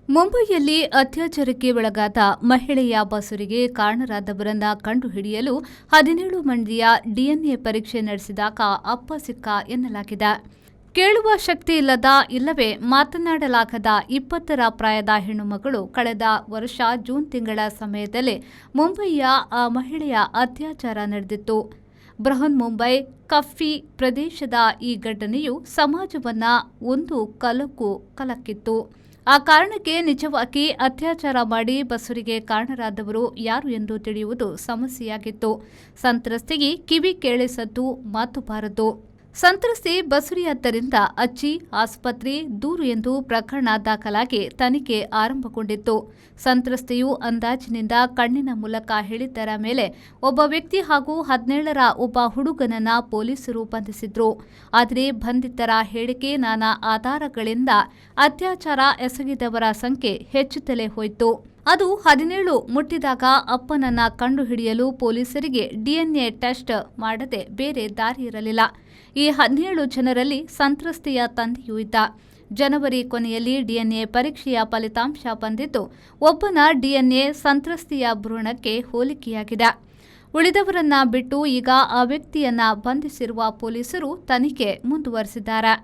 ಮುಂಬೈಯಲ್ಲಿ ಅತ್ಯಾಚಾರಕ್ಕೆ ಒಳಗಾದ ಮಹಿಳೆಯ ಬಸುರಿಗೆ ಕಾರಣರಾದವರನ್ನ ಕಂಡುಹಿಡಿಯಲು 17 ಮಂದಿಯ ಡಿಎನ್ಎ ಪರೀಕ್ಷೆ ನಡೆಸಿದಾಗ ಅಪ್ಪ ಸಿಕ್ಕ ಎನ್ನಲಾಗಿದೆ. ಕೇಳುವ ಶಕ್ತಿ ಇಲ್ಲದ ಇಲ್ಲವೇ ಮಾತನಾಡಲಾಗದ 20ರ ಪ್ರಾಯದ ಹೆಣ್ಣುಮಗಳು ಕಳೆದ ವರ್ಷ ಜೂನ್ ತಿಂಗಳ ಸಮಯದಲ್ಲಿ ಮುಂಬಯಿಯ ಆ ಮಹಿಳೆಯ ಅತ್ಯಾಚಾರ ನಡೆದಿತ್ತು. ಬೃಹನ್ ಮುಂಬೈ ಕಫ್ಫಿ ಪ್ರದೇಶದ ಈ ಘಟನೆಯು ಸಮಾಜವನ್ನ ಒಂದು ಕಲಕಿತ್ತು. ಆ ಕಾರಣಕ್ಕೆ ನಿಜವಾಗಿ ಅತ್ಯಾಚಾರ ಮಾಡಿ ಬಸುರಿಗೆ ಕಾರಣರಾದವರು ಯಾರು ಎಂದು ತಿಳಿಯುವುದು ಸಮಸ್ಯೆಯಾಗಿತ್ತು. ಸಂತ್ರಸ್ತೆಗೆ ಕಿವಿ ಕೇಳಿಸದ್ದು ಮಾತು ಬಾರದು. ಸಂತ್ರಸ್ತೆ ಬಸುರಿಯಾದ್ದರಿಂದ ಅಜ್ಜಿ ಆಸ್ಪತ್ರೆ ದೂರು ಎಂದು ಪ್ರಕರಣ ದಾಖಲಾಗಿ ತನಿಖೆ ಆರಂಭಗೊಂಡಿತ್ತು. ಸಂತ್ರಸ್ತೆಯು ಅಂದಾಜಿನಿಂದ ಕಣ್ಣಿನ ಮೂಲಕ ಹೇಳಿದ್ದರ ಮೇಲೆ ಒಬ್ಬ ವ್ಯಕ್ತಿ ಹಾಗೂ 17ರ ಒಬ್ಬ ಹುಡುಗನನ್ನ ಪೊಲೀಸರು ಬಂಧಿಸಿದ್ರು. ಆದರೆ ಬಂಧಿತರ ಹೇಳಿಕೆ ನಾನಾ ಆಧಾರಗಳಿಂದ ಅತ್ಯಾಚಾರ ಎಸಗಿದವರ ಸಂಖ್ಯೆ ಹೆಚ್ಚುತ್ತಲೇ ಹೋಯಿತು. ಅದು 17 ಮುಟ್ಟಿದಾಗ ಅಪ್ಪನನ್ನ ಕಂಡುಹಿಡಿಯಲು ಪೊಲೀಸರಿಗೆ ಡಿಎನ್ಎ ಟೆಸ್ಟ್ ಮಾಡದೆ ಬೇರೆ ದಾರಿ ಇರಲಿಲ್ಲ. ಈ 17 ಜನರಲ್ಲಿ ಸಂತ್ರಸ್ತೆಯ ತಂದೆಯೂ ಇದ್ದ. ಜನವರಿ ಕೊನೆಯಲ್ಲಿ ಡಿಎನ್ಎ ಪರೀಕ್ಷೆಯ ಫಲಿತಾಂಶ ಬಂದಿದ್ದು ಒಬ್ಬನ ಡಿಎನ್ಎ ಸಂತ್ರಸ್ತೆಯ ಭ್ರೂಣಕ್ಕೆ ಹೋಲಿಕೆಯಾಗಿದೆ. ಉಳಿದವರನ್ನ ಬಿಟ್ಟು ಈಗ ಆ ವ್ಯಕ್ತಿಯನ್ನ ಬಂಧಿಸಿರುವ ಪೊಲೀಸರು ತನಿಖೆ ಮುಂದುವರೆಸಿದ್ದಾರೆ.